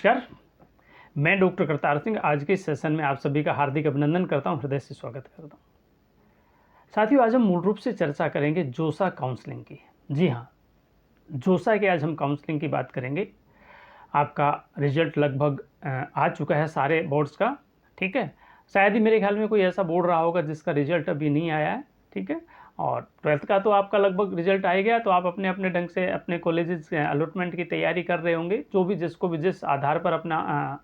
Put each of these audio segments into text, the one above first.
नमस्कार, मैं डॉक्टर करतार सिंह आज के इस सेशन में आप सभी का हार्दिक अभिनंदन करता हूं, हृदय से स्वागत करता हूं। साथियों, आज हम मूल रूप से चर्चा करेंगे जोसा काउंसलिंग की। जी हाँ, जोसा की आज हम काउंसलिंग की बात करेंगे। आपका रिजल्ट लगभग आ चुका है सारे बोर्ड्स का, ठीक है। शायद ही मेरे ख्याल में कोई ऐसा बोर्ड रहा होगा जिसका रिजल्ट अभी नहीं आया है, ठीक है। और 12th का तो आपका लगभग रिजल्ट आ ही गया, तो आप अपने अपने ढंग से अपने कॉलेजेस अलॉटमेंट की तैयारी कर रहे होंगे, जो भी जिसको भी जिस आधार पर अपना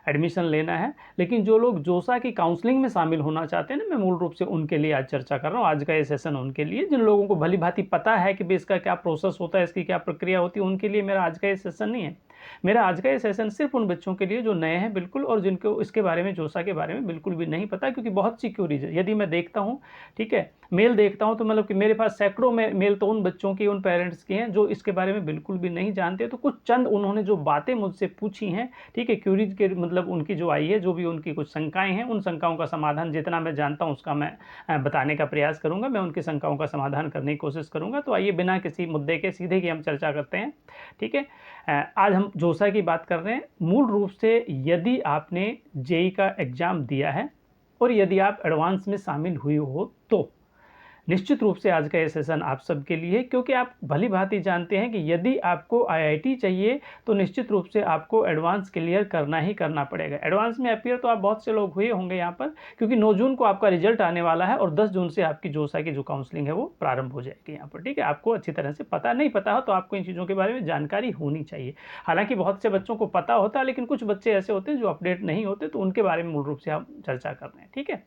एडमिशन लेना है। लेकिन जो लोग जोसा की काउंसलिंग में शामिल होना चाहते हैं ना, मैं मूल रूप से उनके लिए आज चर्चा कर रहा हूँ। आज का ये सेशन उनके लिए, जिन लोगों को भली भांति पता है कि भी इसका क्या प्रोसेस होता है, इसकी क्या प्रक्रिया होती है, उनके लिए मेरा आज का ये सेशन नहीं है। मेरा आज का ये सेशन सिर्फ उन बच्चों के लिए जो नए हैं बिल्कुल, और जिनको इसके बारे में, जोसा के बारे में बिल्कुल भी नहीं पता, क्योंकि बहुत सी क्यूरीज है। यदि मैं देखता हूँ, ठीक है, मेल देखता हूँ, तो मतलब कि मेरे पास सैकड़ों में मेल तो उन बच्चों की, उन पेरेंट्स की हैं जो इसके बारे में बिल्कुल भी नहीं जानते। तो कुछ चंद उन्होंने जो बातें मुझसे पूछी हैं, ठीक है, क्यूरीज के मतलब उनकी जो आई है, जो भी उनकी कुछ शंकाएं हैं, उन शंकाओं का समाधान जितना मैं जानता हूँ उसका मैं बताने का प्रयास करूंगा। मैं उनकी शंकाओं का समाधान करने की कोशिश करूंगा। तो आइए बिना किसी मुद्दे के सीधे की हम चर्चा करते हैं, ठीक है। आज हम जोसा की बात कर रहे हैं। मूल रूप से यदि आपने जेई का एग्जाम दिया है और यदि आप एडवांस में शामिल हुए हो, तो निश्चित रूप से आज का ये सेशन आप सबके लिए, क्योंकि आप भली भांति जानते हैं कि यदि आपको आईआईटी चाहिए तो निश्चित रूप से आपको एडवांस क्लियर करना ही करना पड़ेगा। एडवांस में अपीयर तो आप बहुत से लोग हुए होंगे यहाँ पर, क्योंकि 9 जून को आपका रिजल्ट आने वाला है और 10 जून से आपकी जोसा की जो काउंसलिंग है वो प्रारंभ हो जाएगी यहाँ पर, ठीक है। आपको अच्छी तरह से पता नहीं पता हो तो आपको इन चीज़ों के बारे में जानकारी होनी चाहिए। हालांकि बहुत से बच्चों को पता होता है, लेकिन कुछ बच्चे ऐसे होते हैं जो अपडेट नहीं होते, तो उनके बारे में मूल रूप से हम चर्चा कर रहे हैं, ठीक है।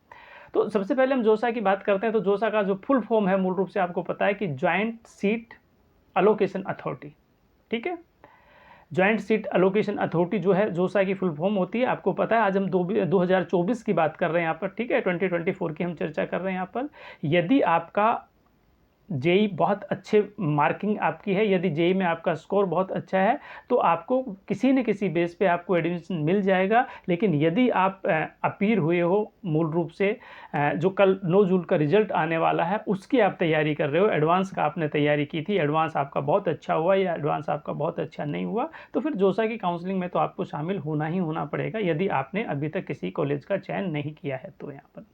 तो सबसे पहले हम जोसा की बात करते हैं। तो जोसा का जो फुल फॉर्म है, मूल रूप से आपको पता है कि ज्वाइंट सीट अलोकेशन अथॉरिटी, ठीक है। ज्वाइंट सीट अलोकेशन अथॉरिटी जो है जोसा की फुल फॉर्म होती है, आपको पता है। आज हम 2024 की बात कर रहे हैं यहाँ पर, ठीक है, 2024 की हम चर्चा कर रहे हैं यहाँ पर। यदि आपका जेई बहुत अच्छे मार्किंग आपकी है, यदि जेई में आपका स्कोर बहुत अच्छा है, तो आपको किसी न किसी बेस पे आपको एडमिशन मिल जाएगा। लेकिन यदि आप अपीयर हुए हो, मूल रूप से जो कल 9 जून का रिजल्ट आने वाला है उसकी आप तैयारी कर रहे हो, एडवांस का आपने तैयारी की थी, एडवांस आपका बहुत अच्छा हुआ या एडवांस आपका बहुत अच्छा नहीं हुआ, तो फिर जोसा की काउंसलिंग में तो आपको शामिल होना ही होना पड़ेगा, यदि आपने अभी तक किसी कॉलेज का चयन नहीं किया है तो यहाँ पर।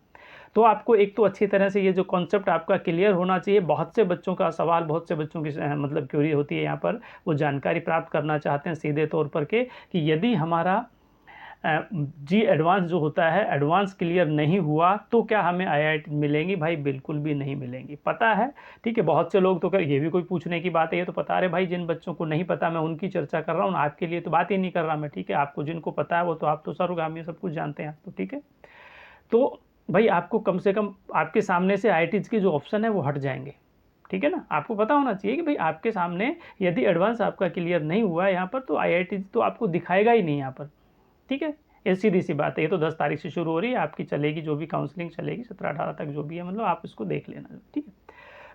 तो आपको एक तो अच्छी तरह से ये जो कॉन्सेप्ट आपका क्लियर होना चाहिए। बहुत से बच्चों का सवाल, बहुत से बच्चों की मतलब क्यूरी होती है यहाँ पर, वो जानकारी प्राप्त करना चाहते हैं सीधे तौर पर कि यदि हमारा जी एडवांस जो होता है, एडवांस क्लियर नहीं हुआ तो क्या हमें आईआईटी मिलेंगी? भाई बिल्कुल भी नहीं मिलेंगी, पता है, ठीक है। बहुत से लोग तो कर, ये भी कोई पूछने की बात है, ये तो पता है भाई। जिन बच्चों को नहीं पता मैं उनकी चर्चा कर रहा हूँ, आपके लिए तो बात ही नहीं कर रहा मैं, ठीक है। आपको जिनको पता है वो तो आप तो सर्वगामी सब कुछ जानते हैं आप तो, ठीक है। तो भाई आपको कम से कम आपके सामने से आईआईटीज के जो ऑप्शन है वो हट जाएंगे, ठीक है ना। आपको पता होना चाहिए कि भाई आपके सामने यदि एडवांस आपका क्लियर नहीं हुआ है यहाँ पर, तो आईआईटीज तो आपको दिखाएगा ही नहीं यहाँ पर, ठीक है। ये सीधी सी बात है। ये तो 10 तारीख से शुरू हो रही है आपकी, चलेगी जो भी काउंसलिंग चलेगी 17-18 तक जो भी है, मतलब आप इसको देख लेना, ठीक है।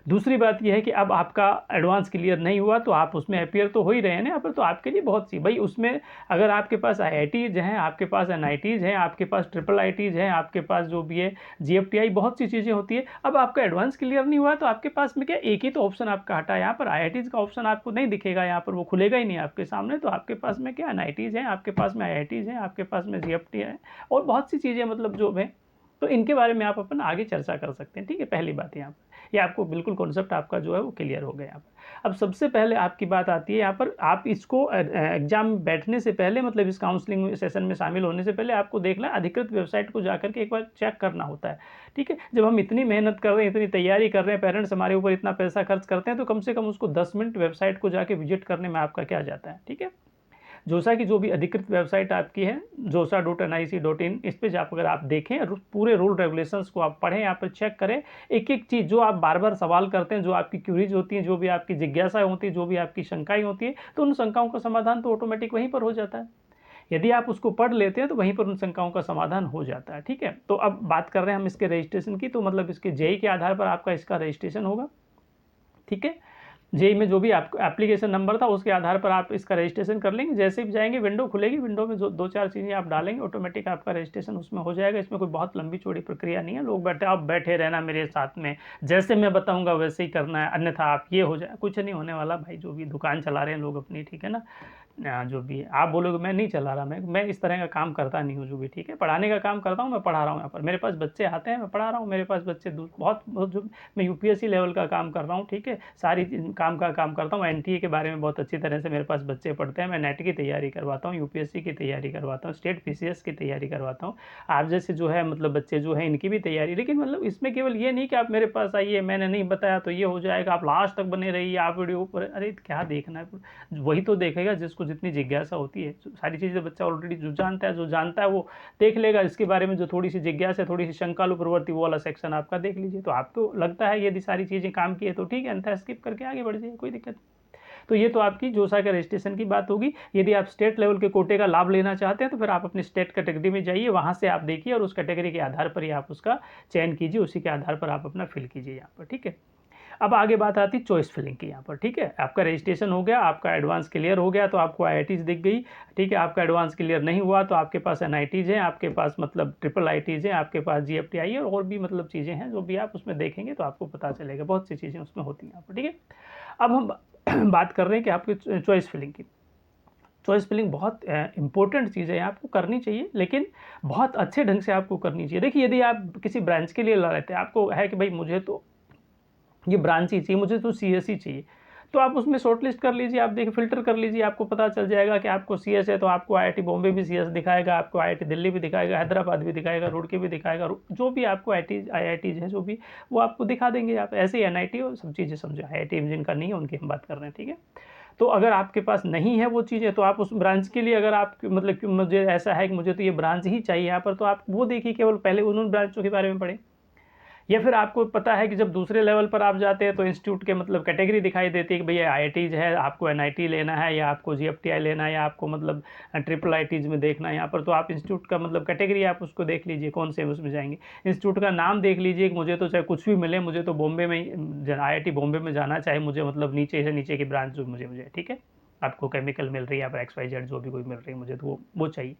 दूसरी बात यह है कि अब आपका एडवांस क्लियर नहीं हुआ तो आप उसमें अपीयर तो हो ही रहे हैं ना यहाँ पर, तो आपके लिए बहुत सी भाई उसमें, अगर आपके पास आईआईटीज हैं, आपके पास एनआईटीज हैं, आपके पास ट्रिपल आईटीज हैं, आपके पास जो भी है जीएफटीआई, बहुत सी चीज़ें होती है। अब आपका एडवांस क्लियर नहीं हुआ तो आपके पास में क्या, एक ही तो ऑप्शन आपका हटा है यहाँ पर, आईआईटीज का ऑप्शन आपको नहीं दिखेगा यहाँ पर, वो खुलेगा ही नहीं आपके सामने। तो आपके पास में क्या, एनआईटीज हैं, आपके पास में आईआईटीज हैं, आपके पास में जीएफटी है, और बहुत सी चीज़ें मतलब जो है, तो इनके बारे में आप अपन आगे चर्चा कर सकते हैं, ठीक है। पहली बात यहाँ पर, ये आपको बिल्कुल कॉन्सेप्ट आपका जो है वो क्लियर हो गया यहाँ पर। अब सबसे पहले आपकी बात आती है यहाँ पर, आप इसको एग्जाम में बैठने से पहले, मतलब इस काउंसलिंग सेशन में शामिल होने से पहले आपको देखना है, अधिकृत वेबसाइट को जाकर के एक बार चेक करना होता है, ठीक है। जब हम इतनी मेहनत कर रहे हैं, इतनी तैयारी कर रहे हैं, पेरेंट्स हमारे ऊपर इतना पैसा खर्च करते हैं, तो कम से कम उसको 10 मिनट वेबसाइट को जाके विजिट करने में आपका क्या जाता है, ठीक है। जोसा की जो भी अधिकृत वेबसाइट आपकी है, josa.nic.in, इस पे जाकर अगर आप देखें, पूरे रूल रेगुलेशंस को आप पढ़ें, यहाँ पर चेक करें, एक एक चीज़ जो आप बार बार सवाल करते हैं, जो आपकी क्यूरीज होती हैं, जो भी आपकी जिज्ञासाएं होती हैं, जो भी आपकी शंकाएं होती है, तो उन शंकाओं का समाधान तो ऑटोमेटिक वहीं पर हो जाता है। यदि आप उसको पढ़ लेते हैं तो वहीं पर उन शंकाओं का समाधान हो जाता है, ठीक है। तो अब बात कर रहे हैं हम इसके रजिस्ट्रेशन की, तो मतलब इसके जेई के आधार पर आपका इसका रजिस्ट्रेशन होगा, ठीक है। जेई में जो भी आपको एप्लीकेशन नंबर था उसके आधार पर आप इसका रजिस्ट्रेशन कर लेंगे। जैसे भी जाएंगे विंडो खुलेगी, विंडो में जो 2-4 चीज़ें आप डालेंगे, ऑटोमेटिक आपका रजिस्ट्रेशन उसमें हो जाएगा। इसमें कोई बहुत लंबी चौड़ी प्रक्रिया नहीं है। लोग बैठे, आप बैठे रहना मेरे साथ में, जैसे मैं बताऊंगा वैसे ही करना है, अन्यथा आप ये हो जाए, कुछ नहीं होने वाला भाई। जो भी दुकान चला रहे हैं लोग अपनी, ठीक है ना, जो भी है आप बोलोगे मैं नहीं चला रहा, मैं इस तरह का काम करता नहीं हूँ जो भी, ठीक है। पढ़ाने का काम करता हूँ, मैं पढ़ा रहा हूँ यहाँ पर, मेरे पास बच्चे आते हैं मैं पढ़ा रहा हूँ, मेरे पास बच्चे बहुत बहुत जो मैं यूपीएससी लेवल का काम कर रहा हूँ, ठीक है। सारी काम का काम करता हूँ, एनटीए के बारे में बहुत अच्छी तरह से मेरे पास बच्चे पढ़ते हैं, मैं नेट की तैयारी करवाता हूँ, यूपीएससी की तैयारी करवाता हूँ, स्टेट पीसीएस की तैयारी करवाता हूँ। आप जैसे जो है मतलब बच्चे जो हैं इनकी भी तैयारी, लेकिन मतलब इसमें केवल ये नहीं कि आप मेरे पास आइए मैंने नहीं बताया तो ये हो जाएगा, आप लास्ट तक बने रहिए, आप वीडियो पर, अरे क्या देखना है, वही तो देखेगा जिसको जितनी जिज्ञासा होती है। सारी चीज़ें बच्चा ऑलरेडी जो जानता है वो देख लेगा, इसके बारे में जो थोड़ी सी जिज्ञासा है, थोड़ी सी शंकालु प्रवृत्ति, वो वाला सेक्शन आपका देख लीजिए। तो आपको लगता है यदि सारी चीज़ें काम की है तो ठीक है, अन्यथा स्किप करके आगे बढ़ जाइए, कोई दिक्कत नहीं। तो ये तो आपकी जोसा के रजिस्ट्रेशन की बात होगी। यदि आप स्टेट लेवल के कोटे का लाभ लेना चाहते हैं तो फिर आप अपनी स्टेट कैटेगरी में जाइए, वहाँ से आप देखिए और उस कैटेगरी के आधार पर ही आप उसका चयन कीजिए, उसी के आधार पर आप अपना फिल कीजिए यहाँ पर, ठीक है। अब आगे बात आती है चॉइस फिलिंग की यहाँ पर, ठीक है। आपका रजिस्ट्रेशन हो गया, आपका एडवांस क्लियर हो गया तो आपको आईआईटीज़ दिख गई, ठीक है। आपका एडवांस क्लियर नहीं हुआ तो आपके पास एनआईटीज़ हैं, आपके पास मतलब ट्रिपल आईटीज़ हैं, आपके पास जीएफटीआई है और भी मतलब चीज़ें हैं जो भी आप उसमें देखेंगे तो आपको पता चलेगा, बहुत सी चीज़ें उसमें होती हैं यहाँ पर, ठीक है। अब हम बात कर रहे हैं कि आपकी चॉइस फिलिंग की। चॉइस फिलिंग बहुत इंपॉर्टेंट चीज़ है, आपको करनी चाहिए, लेकिन बहुत अच्छे ढंग से आपको करनी चाहिए। देखिए यदि आप किसी ब्रांच के लिए लड़ रहे थे, आपको है कि भाई मुझे तो ये ब्रांच ही चाहिए, मुझे तो सीएस ही चाहिए, तो आप उसमें शॉर्ट लिस्ट कर लीजिए, आप देखिए फ़िल्टर कर लीजिए, आपको पता चल जाएगा कि आपको सीएस है तो आपको आईआईटी बॉम्बे भी सीएस दिखाएगा, आपको आईआईटी दिल्ली भी दिखाएगा, हैदराबाद भी दिखाएगा, रुड़की भी दिखाएगा, जो भी आपको आईआईटीज़ हैं जो भी, वो आपको दिखा देंगे। आप ऐसे ही एनआईटी और सब चीज़ें समझो, आईआईटी जिनका नहीं है उनकी हम बात कर रहे हैं, ठीक है। तो अगर आपके पास नहीं है वो चीज़ें तो आप उस ब्रांच के लिए, अगर आप मतलब कि मुझे ऐसा है कि मुझे तो ये ब्रांच ही चाहिए यहाँ पर, तो आप वो देखिए, केवल पहले उन ब्रांचों के बारे में पढ़ें। या फिर आपको पता है कि जब दूसरे लेवल पर आप जाते हैं तो इंस्टीट्यूट के मतलब कैटेगरी दिखाई देती है कि भैया आईआईटीज़ है, आपको एनआईटी लेना है या आपको जीएफटीआई लेना है या आपको मतलब ट्रिपल आईटीज़ में देखना है यहाँ पर, तो आप इंस्टीट्यूट का मतलब कैटेगरी आप उसको देख लीजिए कौन से उसमें जाएंगे। इंस्टीट्यूट का नाम देख लीजिए कि मुझे तो चाहे कुछ भी मिले, मुझे तो बॉम्बे में आईआईटी बॉम्बे में जाना, चाहे मुझे मतलब नीचे से नीचे की ब्रांच जो मुझे ठीक है। आपको केमिकल मिल रही है, आप XYZ जो भी कोई मिल रही है, मुझे तो वो चाहिए।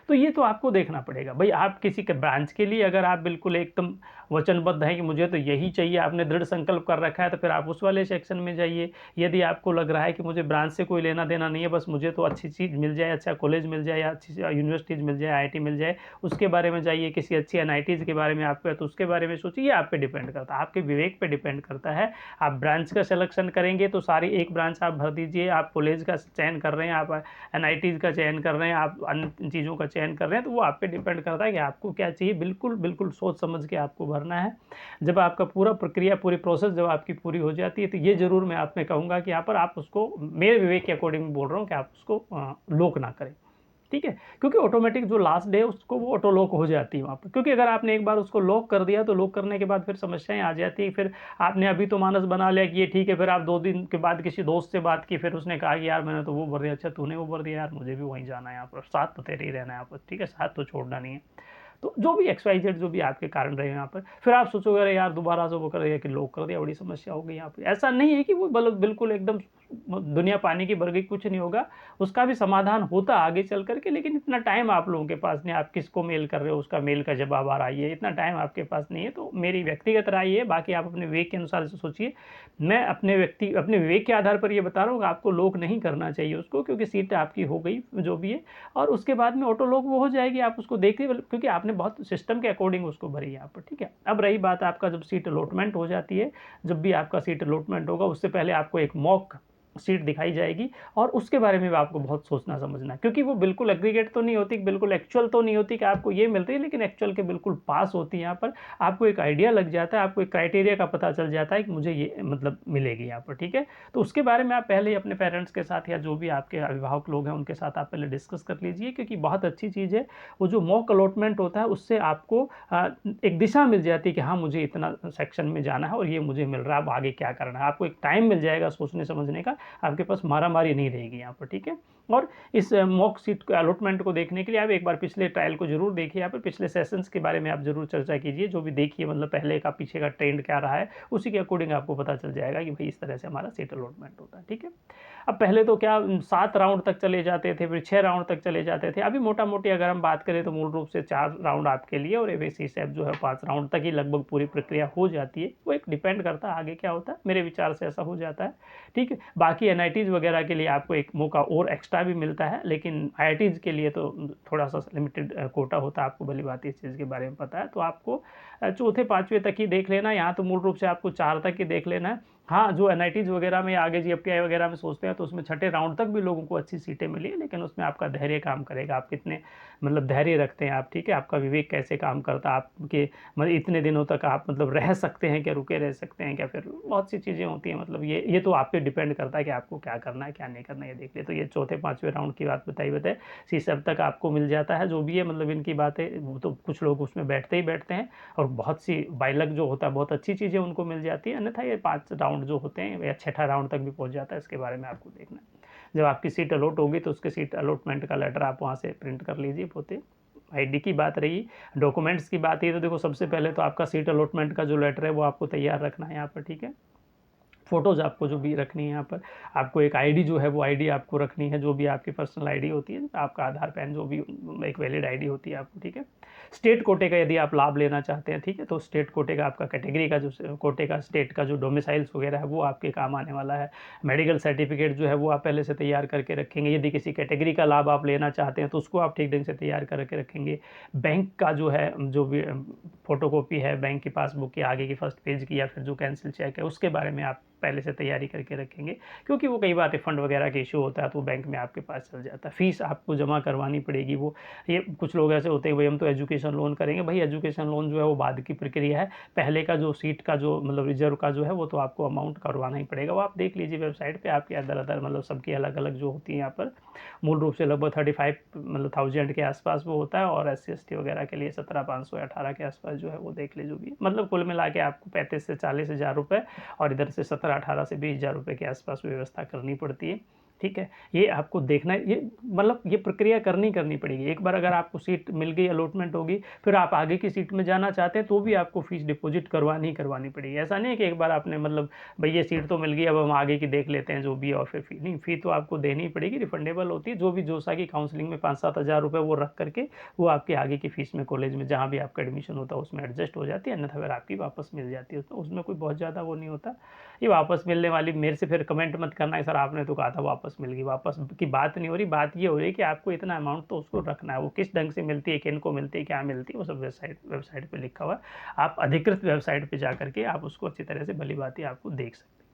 तो ये तो आपको देखना पड़ेगा भाई, आप किसी के ब्रांच के लिए अगर आप बिल्कुल एकदम वचनबद्ध हैं कि मुझे तो यही चाहिए, आपने दृढ़ संकल्प कर रखा है, तो फिर आप उस वाले सेक्शन में जाइए। यदि आपको लग रहा है कि मुझे ब्रांच से कोई लेना देना नहीं है, बस मुझे तो अच्छी चीज़ मिल जाए, अच्छा कॉलेज मिल जाए या अच्छी यूनिवर्सिटीज़ मिल जाए, आईआईटी मिल जाए, उसके बारे में जाइए। किसी अच्छी एनआईटीज़ के बारे में आपको है तो उसके बारे में सोचिए। ये आप पे डिपेंड करता है, आपके विवेक पे डिपेंड करता है। आप ब्रांच का सिलेक्शन करेंगे तो सारी एक ब्रांच आप भर दीजिए। आप कॉलेज का चयन कर रहे हैं, आप एनआईटीज़ का चयन कर रहे हैं, आप अन्य चीज़ों का चयन कर रहे हैं, तो वो आप पे डिपेंड करता है कि आपको क्या चाहिए। बिल्कुल बिल्कुल सोच समझ के आपको भरना है। जब आपका पूरा प्रक्रिया, पूरी प्रोसेस जब आपकी पूरी हो जाती है तो ये ज़रूर मैं आप में कहूँगा कि यहाँ पर आप उसको, मेरे विवेक के अकॉर्डिंग बोल रहा हूँ कि आप उसको लोक ना करें, ठीक है। क्योंकि ऑटोमेटिक जो लास्ट डे है उसको वो ऑटो लॉक हो जाती है वहाँ पर, क्योंकि अगर आपने एक बार उसको लॉक कर दिया तो लॉक करने के बाद फिर समस्याएं आ जाती है। फिर आपने अभी तो मानस बना लिया कि ये ठीक है, फिर आप 2 दिन के बाद किसी दोस्त से बात की, फिर उसने कहा कि यार मैंने तो वो भर दिया, अच्छा तूने वो भर दिया, यार मुझे भी वहीं जाना है, यहाँ पर साथ तो तेरे ही रहना है यहाँ पर, ठीक है, साथ तो छोड़ना नहीं है। तो जो भी XYZ जो भी आपके कारण रहे यहाँ पर, फिर आप सोचोगे अरे यार दोबारा से वो कर दिया कि लॉक कर दिया, बड़ी समस्या हो गई यहाँ पे। ऐसा नहीं है कि वो बिल्कुल एकदम दुनिया पानी की भर गई, कुछ नहीं होगा, उसका भी समाधान होता आगे चल करके। लेकिन इतना टाइम आप लोगों के पास नहीं, आप किसको मेल कर रहे हो उसका मेल का जवाब आ रहा है, इतना टाइम आपके पास नहीं है। तो मेरी व्यक्तिगत राय है, बाकी आप अपने विवेक के अनुसार से सोचिए। मैं अपने विवेक के आधार पर ये बता रहा हूँ कि आपको लॉक नहीं करना चाहिए उसको, क्योंकि सीट आपकी हो गई जो भी है, और उसके बाद में ऑटो लॉक वो हो जाएगी, आप उसको देखिए, क्योंकि आपने बहुत सिस्टम के अकॉर्डिंग उसको भरी यहाँ पर, ठीक है। अब रही बात आपका जब सीट अलॉटमेंट हो जाती है, जब भी आपका सीट अलॉटमेंट होगा उससे पहले आपको एक मॉक सीट दिखाई जाएगी, और उसके बारे में भी आपको बहुत सोचना समझना है, क्योंकि वो बिल्कुल एग्रीगेट तो नहीं होती, बिल्कुल एक्चुअल तो नहीं होती कि आपको ये मिल रही है, लेकिन एक्चुअल के बिल्कुल पास होती है। यहाँ पर आपको एक आइडिया लग जाता है, आपको एक क्राइटेरिया का पता चल जाता है कि मुझे ये मतलब मिलेगी यहाँ पर, ठीक है। तो उसके बारे में आप पहले ही अपने पेरेंट्स के साथ या जो भी आपके अभिभावक लोग हैं उनके साथ आप पहले डिस्कस कर लीजिए, क्योंकि बहुत अच्छी चीज़ है वो जो मॉक अलॉटमेंट होता है, उससे आपको एक दिशा मिल जाती है कि हाँ मुझे इतना सेक्शन में जाना है और ये मुझे मिल रहा है, अब आगे क्या करना है। आपको एक टाइम मिल जाएगा सोचने समझने का, आपके पास मारामारी नहीं रहेगी यहाँ पर, ठीक है। और इस मॉक सीट को अलॉटमेंट को देखने के लिए आप एक बार पिछले ट्रायल को जरूर देखिए, यहाँ पर पिछले सेशंस के बारे में आप जरूर चर्चा कीजिए, जो भी देखिए मतलब पहले का पीछे का ट्रेंड क्या रहा है, उसी के अकॉर्डिंग आपको पता चल जाएगा कि भाई इस तरह से हमारा सीट अलॉटमेंट होता है, ठीक है। अब पहले तो क्या 7 राउंड तक चले जाते थे, फिर 6 राउंड तक चले जाते थे। अभी मोटा मोटी अगर हम बात करें तो मूल रूप से 4 राउंड आपके लिए, और एबीसी सेप जो है 5 राउंड तक ही लगभग पूरी प्रक्रिया हो जाती है। वो एक डिपेंड करता है आगे क्या होता है, मेरे विचार से ऐसा हो जाता है, ठीक है। बाकी एनआईटीज़ वगैरह के लिए आपको एक मौका और एक्स्ट्रा कोटा भी मिलता है, लेकिन आईआईटीज़ के लिए तो थोड़ा सा लिमिटेड कोटा होता है, आपको भली बात इस चीज़ के बारे में पता है। तो आपको चौथे 5वें तक ही देख लेना है, यहाँ तो मूल रूप से आपको 4 तक ही देख लेना है। हाँ, जो एनआईटीज़ वगैरह में आगे जीएफटीआई वगैरह में सोचते हैं तो उसमें छठे राउंड तक भी लोगों को अच्छी सीटें मिली है, लेकिन उसमें आपका धैर्य काम करेगा, आप कितने मतलब धैर्य रखते हैं आप, ठीक है, आपका विवेक कैसे काम करता है, आपके मतलब इतने दिनों तक आप मतलब रह सकते हैं क्या, रुके रह सकते हैं क्या, फिर बहुत सी चीज़ें होती हैं, मतलब ये तो आप पे डिपेंड करता है कि आपको क्या करना है क्या नहीं करना है, ये देख ले। तो ये चौथे 5वें राउंड की बात बताए शीर्षक तक आपको मिल जाता है, जो भी है मतलब इनकी बातें, वो तो कुछ लोग उसमें बैठते ही बैठते हैं, और बहुत सी बाइलक जो होता है बहुत अच्छी चीज़ें उनको मिल जाती है, अन्यथा ये 5 राउंड जो होते हैं या छठा राउंड तक भी पहुंच जाता है, इसके बारे में आपको देखना है। जब आपकी सीट अलॉट होगी तो उसके सीट अलॉटमेंट का लेटर आप वहाँ से प्रिंट कर लीजिए पोते। आईडी की बात रही, डॉक्यूमेंट्स की बात है, तो देखो सबसे पहले तो आपका सीट अलॉटमेंट का जो लेटर है वो आपको तैयार रखना है यहाँ पर, ठीक है। फ़ोटोज़ आपको जो भी रखनी है यहाँ पर, आपको एक आईडी जो है वो आईडी आपको रखनी है, जो भी आपकी पर्सनल आईडी होती है, आपका आधार पैन जो भी एक वैलिड आईडी होती है आपको, ठीक है। स्टेट कोटे का यदि आप लाभ लेना चाहते हैं, ठीक है, तो स्टेट कोटे का आपका कैटेगरी का जो कोटे का स्टेट का जो डोमिसाइल्स वगैरह है वो आपके काम आने वाला है। मेडिकल सर्टिफिकेट जो है वो आप पहले से तैयार करके रखेंगे, यदि किसी कैटेगरी का लाभ आप लेना चाहते हैं तो उसको आप ठीक ढंग से तैयार करके रखेंगे। बैंक का जो है जो भी फ़ोटोकॉपी है बैंक की पासबुक की आगे की फर्स्ट पेज की, या फिर जो कैंसिल चेक है उसके बारे में आप पहले से तैयारी करके रखेंगे, क्योंकि वो कई बार रिफंड वगैरह का इशू होता है तो बैंक में आपके पास चल जाता है। फीस आपको जमा करवानी पड़ेगी, वो ये कुछ लोग ऐसे होते हैं भाई हम तो एजुकेशन लोन करेंगे, भाई एजुकेशन लोन जो है वो बाद की प्रक्रिया है, पहले का जो सीट का जो मतलब रिजर्व का जो है वो तो आपको अमाउंट करवाना ही पड़ेगा। वो आप देख लीजिए वेबसाइट पर, आपके अदर अदर मतलब सबकी अलग अलग जो होती है यहाँ पर, मूल रूप से लगभग 35 मतलब 1000 के आसपास वो होता है, और SC ST वगैरह के लिए 17,500 या 18 के आसपास जो है वो देख लीजिए, जो भी मतलब कुल मिला के आपको 35 से 40 हज़ार रुपये, और इधर से 17-18 से 20 हज़ार रुपये के आसपास व्यवस्था करनी पड़ती है, ठीक है। ये आपको देखना है, ये मतलब ये प्रक्रिया करनी पड़ेगी। एक बार अगर आपको सीट मिल गई, अलॉटमेंट होगी, फिर आप आगे की सीट में जाना चाहते हैं तो भी आपको फीस डिपॉजिट करवानी पड़ेगी। ऐसा नहीं है कि एक बार आपने मतलब भाई ये सीट तो मिल गई अब हम आगे की देख लेते हैं जो भी है, और फिर फी नहीं, फी तो आपको देनी ही पड़ेगी, रिफंडेबल होती है। जो भी जोसा की काउंसलिंग में 5-7 हज़ार रुपये वो रख करके वो आपके आगे की फीस में कॉलेज में जहाँ भी आपका एडमिशन होता है उसमें एडजस्ट हो जाती है, अन्यथा फिर आपकी वापस मिल जाती है, तो उसमें कोई बहुत ज़्यादा वो नहीं होता। ये वापस मिलने वाली मेरे से फिर कमेंट मत करना है सर आपने तो कहा था वापस मिल गई, वापस की बात नहीं हो रही, बात ये हो रही है कि आपको इतना अमाउंट तो उसको रखना है, वो किस ढंग से मिलती है, किनको मिलती है, क्या मिलती है, वो सब वेबसाइट पे लिखा हुआ है। आप अधिकृत वेबसाइट पे जा करके आप उसको अच्छी तरह से भली बात आपको देख सकते हैं।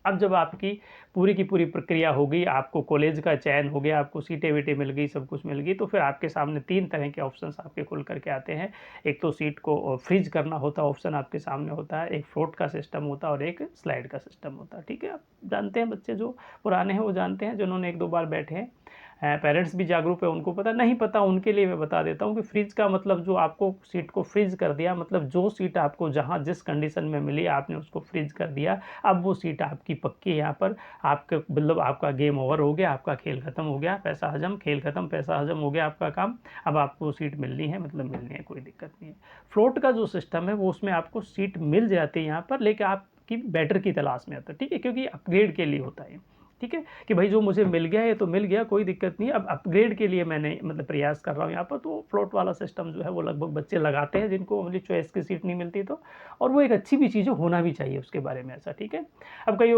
अब जब आपकी पूरी की पूरी प्रक्रिया हो गई, आपको कॉलेज का चयन हो गया, आपको सीटें वीटें मिल गई, सब कुछ मिल गई, तो फिर आपके सामने 3 तरह के ऑप्शंस आपके खुल करके आते हैं। एक तो सीट को फ्रीज करना होता है, ऑप्शन आपके सामने होता है, एक फ्लोट का सिस्टम होता है, और एक स्लाइड का सिस्टम होता है, ठीक है। आप जानते हैं, बच्चे जो पुराने हैं वो जानते हैं, जिन्होंने 1-2 बार बैठे हैं, पेरेंट्स भी जागरूक है, उनको पता नहीं पता उनके लिए मैं बता देता हूँ कि फ्रीज का मतलब जो आपको सीट को फ्रीज कर दिया, मतलब जो सीट आपको जहाँ जिस कंडीशन में मिली आपने उसको फ्रीज कर दिया, अब वो सीट आपकी पक्की है। यहाँ पर आपका मतलब आपका गेम ओवर हो गया, आपका खेल खत्म हो गया, पैसा हजम, खेल खत्म, पैसा हजम हो गया आपका काम। अब आपको सीट मिलनी है, मतलब मिलनी है, कोई दिक्कत नहीं है। फ्लोट का जो सिस्टम है वो उसमें आपको सीट मिल जाती है यहाँ पर, लेकिन आपकी बेटर की तलाश में आता है, ठीक है, क्योंकि अपग्रेड के लिए होता है, ठीक है, कि भाई जो मुझे मिल गया ये तो मिल गया, कोई दिक्कत नहीं है, अब अपग्रेड के लिए मैंने मतलब प्रयास कर रहा हूँ यहाँ पर। तो फ्लोट वाला सिस्टम जो है वो लगभग बच्चे लगाते हैं जिनको मतलब चॉइस की सीट नहीं मिलती तो, और वो एक अच्छी भी चीज़ होना भी चाहिए उसके बारे में ऐसा, ठीक है। अब कई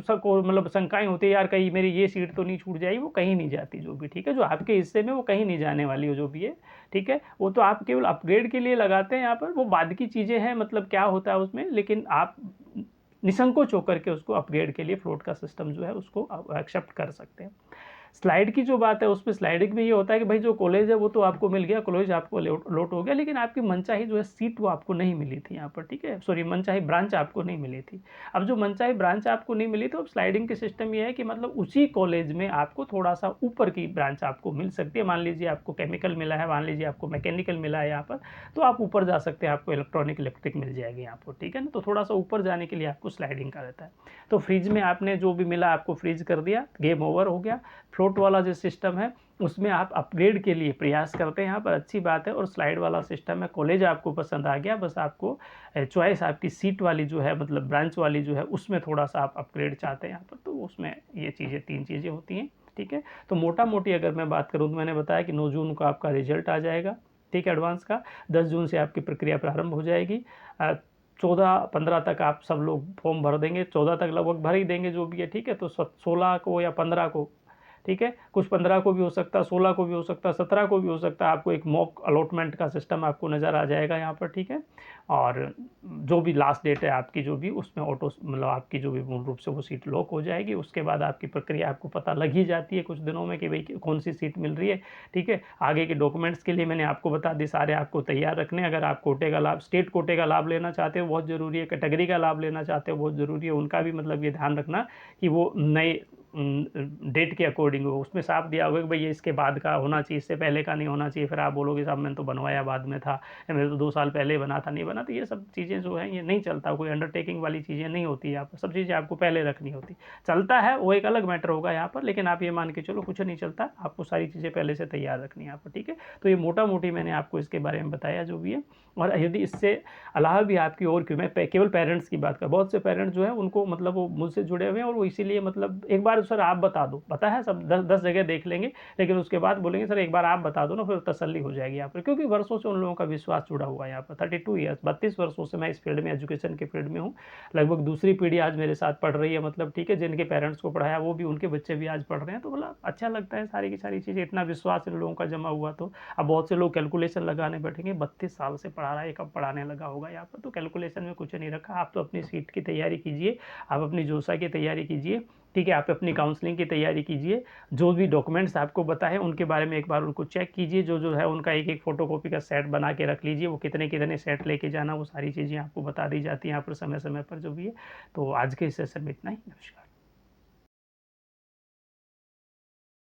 सबको मतलब शंकाएं होती है यार कहीं मेरी ये सीट तो नहीं छूट जाएगी, वो कहीं नहीं जाती जो भी, ठीक है, जो आपके हिस्से में वो कहीं नहीं जाने वाली हो जो भी है, ठीक है। वो तो आप केवल अपग्रेड के लिए लगाते हैं यहाँ पर, वो बाद की चीज़ें हैं, मतलब क्या होता है उसमें, लेकिन आप निसंकोच होकर के उसको अपग्रेड के लिए फ्लोट का सिस्टम जो है उसको एक्सेप्ट कर सकते हैं। स्लाइड की जो बात है उसमें स्लाइडिंग में ये होता है कि भाई जो कॉलेज है वो तो आपको मिल गया, कॉलेज आपको लॉट हो गया, लेकिन आपकी मनचाही जो है सीट वो आपको नहीं मिली थी यहाँ पर, ठीक है, सॉरी मनचाही ब्रांच आपको नहीं मिली थी। अब जो मनचाही ब्रांच आपको नहीं मिली तो अब स्लाइडिंग के सिस्टम ये है कि मतलब उसी कॉलेज में आपको थोड़ा सा ऊपर की ब्रांच आपको मिल सकती है। मान लीजिए आपको केमिकल मिला है, मान लीजिए आपको मैकेनिकल मिला है यहाँ पर, तो आप ऊपर जा सकते हैं, आपको इलेक्ट्रिक मिल जाएगी यहाँ पर, ठीक है ना। तो थोड़ा सा ऊपर जाने के लिए आपको स्लाइडिंग का रहता है। तो फ्रीज में आपने जो भी मिला आपको फ्रीज कर दिया, गेम ओवर हो गया। फ्लोट वाला जो सिस्टम है उसमें आप अपग्रेड के लिए प्रयास करते हैं यहाँ पर, अच्छी बात है। और स्लाइड वाला सिस्टम है, कॉलेज आपको पसंद आ गया, बस आपको चॉइस आपकी सीट वाली जो है मतलब ब्रांच वाली जो है उसमें थोड़ा सा आप अपग्रेड चाहते हैं यहाँ पर, तो उसमें ये चीज़ें 3 चीज़ें होती हैं, ठीक है। तो मोटा मोटी अगर मैं बात करूँ तो मैंने बताया कि 9 जून को आपका रिजल्ट आ जाएगा, ठीक है, एडवांस का। 10 जून से आपकी प्रक्रिया प्रारंभ हो जाएगी। 14-15 तक आप सब लोग फॉर्म भर देंगे, 14 तक लगभग भर ही देंगे जो भी है, ठीक है। तो 16 को या 15 को ठीक है। कुछ 15 को भी हो सकता है, 16 को भी हो सकता है, 17 को भी हो सकता है। आपको एक मॉक अलॉटमेंट का सिस्टम आपको नज़र आ जाएगा यहाँ पर, ठीक है। और जो भी लास्ट डेट है आपकी, जो भी उसमें ऑटो मतलब आपकी जो भी मूल रूप से वो सीट लॉक हो जाएगी। उसके बाद आपकी प्रक्रिया आपको पता लग ही जाती है कुछ दिनों में कि भाई कौन सी सीट मिल रही है, ठीक है। आगे के डॉक्यूमेंट्स के लिए मैंने आपको बता दी, सारे आपको तैयार रखने हैं। अगर आप कोटे का लाभ, स्टेट कोटे का लाभ लेना चाहते हो बहुत ज़रूरी है, कैटेगरी का लाभ लेना चाहते हो बहुत ज़रूरी है, उनका भी मतलब ये ध्यान रखना कि वो नए डेट के अकॉर्डिंग हो। उसमें साफ दिया होगा कि भाई ये इसके बाद का होना चाहिए, इससे पहले का नहीं होना चाहिए। फिर आप बोलोगे साहब मैंने तो बनवाया बाद में था, या मेरे तो 2 साल पहले बना था, नहीं बना। तो ये सब चीज़ें जो हैं ये नहीं चलता, कोई अंडरटेकिंग वाली चीज़ें नहीं होती है यहाँ पर, सब चीज़ें आपको पहले रखनी होती। चलता है वो एक अलग मैटर होगा यहाँ पर, लेकिन आप ये मान के चलो कुछ नहीं चलता, आपको सारी चीज़ें पहले से तैयार रखनी है यहाँ पर, ठीक है। तो ये मोटा मोटी मैंने आपको इसके बारे में बताया जो भी है। और यदि इससे अलावा भी आपकी और क्यों, मैं केवल पेरेंट्स की बात कर, बहुत से पेरेंट्स जो है उनको मतलब वो मुझसे जुड़े हुए हैं और वो इसीलिए मतलब एक बार सर आप बता दो, पता है सब 10 जगह देख लेंगे, लेकिन उसके बाद बोलेंगे सर एक बार आप बता दो ना, फिर तसल्ली हो जाएगी यहाँ पर। क्योंकि वर्षों से उन लोगों का विश्वास जुड़ा हुआ है यहाँ पर। 32 ईयर्स, 32 वर्षों से मैं इस फील्ड में, एजुकेशन के फील्ड में हूँ। लगभग दूसरी पीढ़ी आज मेरे साथ पढ़ रही है, मतलब ठीक है। जिनके पेरेंट्स को पढ़ाया वो भी, उनके बच्चे भी आज पढ़ रहे हैं। तो मतलब अच्छा लगता है, सारी की सारी चीज़ें, इतना विश्वास इन लोगों का जमा हुआ। तो अब बहुत से लोग कैलकुलेशन लगाने बैठेंगे, 32 साल से पढ़ा रहा है, कब पढ़ाने लगा होगा यहाँ पर। तो कैलकुलेशन में कुछ नहीं रखा। आप तो अपनी सीट की तैयारी कीजिए, आप अपनी जोसा की तैयारी कीजिए, ठीक है। आप अपनी काउंसलिंग की तैयारी कीजिए। जो भी डॉक्यूमेंट्स आपको बताएं उनके बारे में एक बार उनको चेक कीजिए। जो जो है उनका एक एक फोटोकॉपी का सेट बना के रख लीजिए। वो कितने कितने सेट लेके जाना, वो सारी चीज़ें आपको बता दी जाती हैं यहाँ पर समय समय पर जो भी है। तो आज के इस सेशन में इतना ही। नमस्कार।